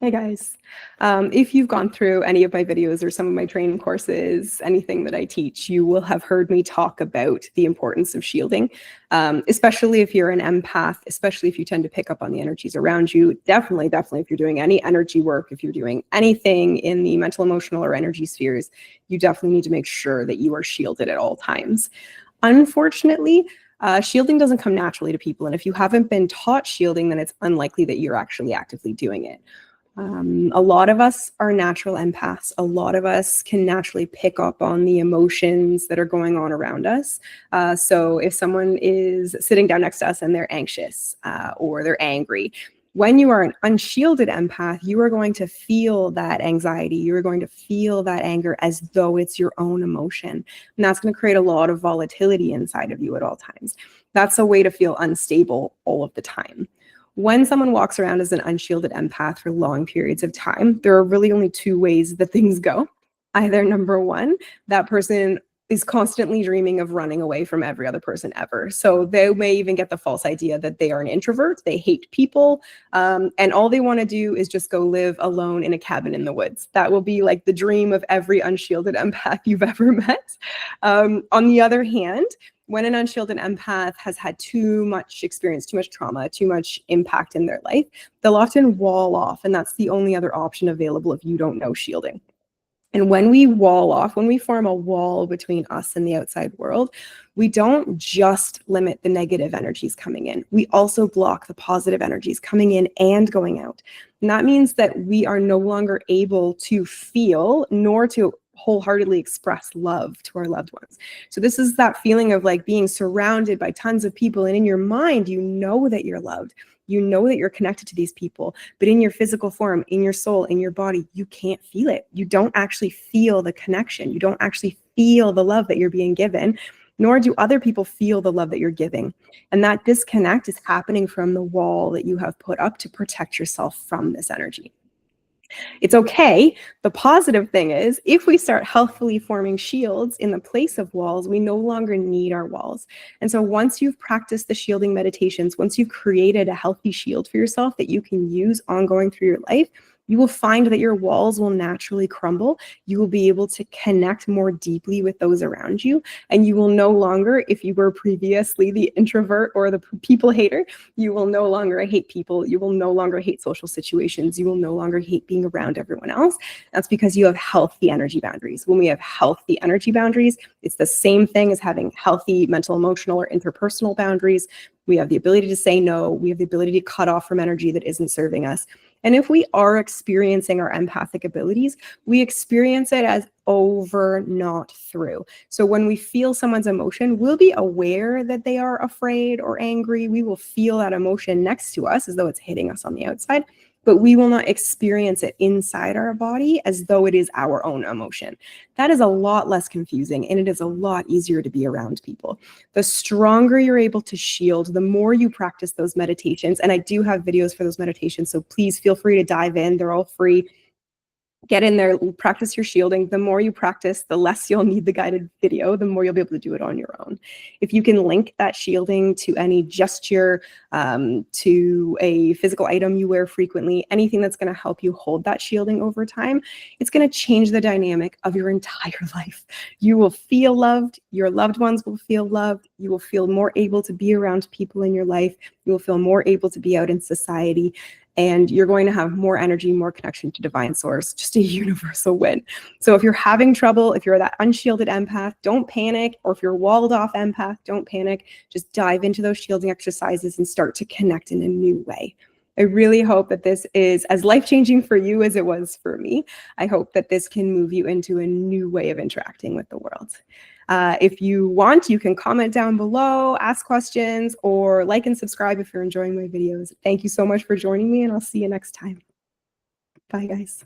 Hey guys, if you've gone through any of my videos or some of my training courses, anything that I teach, you will have heard me talk about the importance of shielding, especially if you're an empath, especially if you tend to pick up on the energies around you. Definitely if you're doing any energy work, if you're doing anything in the mental, emotional, or energy spheres, you definitely need to make sure that you are shielded at all times. Unfortunately, shielding doesn't come naturally to people. And if you haven't been taught shielding, then it's unlikely that you're actually actively doing it. A lot of us are natural empaths. A lot of us can naturally pick up on the emotions that are going on around us. So if someone is sitting down next to us and they're anxious or they're angry, when you are an unshielded empath, you are going to feel that anxiety. You are going to feel that anger as though it's your own emotion. And that's going to create a lot of volatility inside of you at all times. That's a way to feel unstable all of the time. When someone walks around as an unshielded empath for long periods of time, there are really only two ways that things go. Either number one, that person is constantly dreaming of running away from every other person ever. So they may even get the false idea that they are an introvert, they hate people, and all they want to do is just go live alone in a cabin in the woods. That will be like the dream of every unshielded empath you've ever met. On the other hand, when an unshielded empath has had too much experience, too much trauma, too much impact in their life, they'll often wall off. And that's the only other option available if you don't know shielding. And when we wall off, when we form a wall between us and the outside world, we don't just limit the negative energies coming in. We also block the positive energies coming in and going out. And that means that we are no longer able to feel nor to wholeheartedly express love to our loved ones. So this is that feeling of like being surrounded by tons of people, and in your mind, you know that you're loved. You know that you're connected to these people, but in your physical form, in your soul, in your body, you can't feel it. You don't actually feel the connection. You don't actually feel the love that you're being given, nor do other people feel the love that you're giving. And that disconnect is happening from the wall that you have put up to protect yourself from this energy. It's okay. The positive thing is, if we start healthfully forming shields in the place of walls, we no longer need our walls. And so once you've practiced the shielding meditations, once you've created a healthy shield for yourself that you can use ongoing through your life, you will find that your walls will naturally crumble. You will be able to connect more deeply with those around you. And you will no longer, if you were previously the introvert or the people hater, you will no longer hate people. You will no longer hate social situations. You will no longer hate being around everyone else. That's because you have healthy energy boundaries. When we have healthy energy boundaries, it's the same thing as having healthy mental, emotional, or interpersonal boundaries. We have the ability to say no. We have the ability to cut off from energy that isn't serving us. And if we are experiencing our empathic abilities, we experience it as over, not through. So when we feel someone's emotion, we'll be aware that they are afraid or angry. We will feel that emotion next to us as though it's hitting us on the outside, but we will not experience it inside our body as though it is our own emotion. That is a lot less confusing, and it is a lot easier to be around people. The stronger you're able to shield, the more you practice those meditations. And I do have videos for those meditations, so please feel free to dive in. They're all free. Get in there, practice your shielding. The more you practice, the less you'll need the guided video, the more you'll be able to do it on your own. If you can link that shielding to any gesture, to a physical item you wear frequently, anything that's going to help you hold that shielding over time, it's going to change the dynamic of your entire life. You will feel loved. Your loved ones will feel loved. You will feel more able to be around people in your life. You will feel more able to be out in society. And you're going to have more energy, more connection to divine source, just a universal win. So if you're having trouble, if you're that unshielded empath, don't panic. Or if you're walled off empath, don't panic. Just dive into those shielding exercises and start to connect in a new way. I really hope that this is as life-changing for you as it was for me. I hope that this can move you into a new way of interacting with the world. If you want, you can comment down below, ask questions, or like and subscribe if you're enjoying my videos. Thank you so much for joining me, and I'll see you next time. Bye, guys.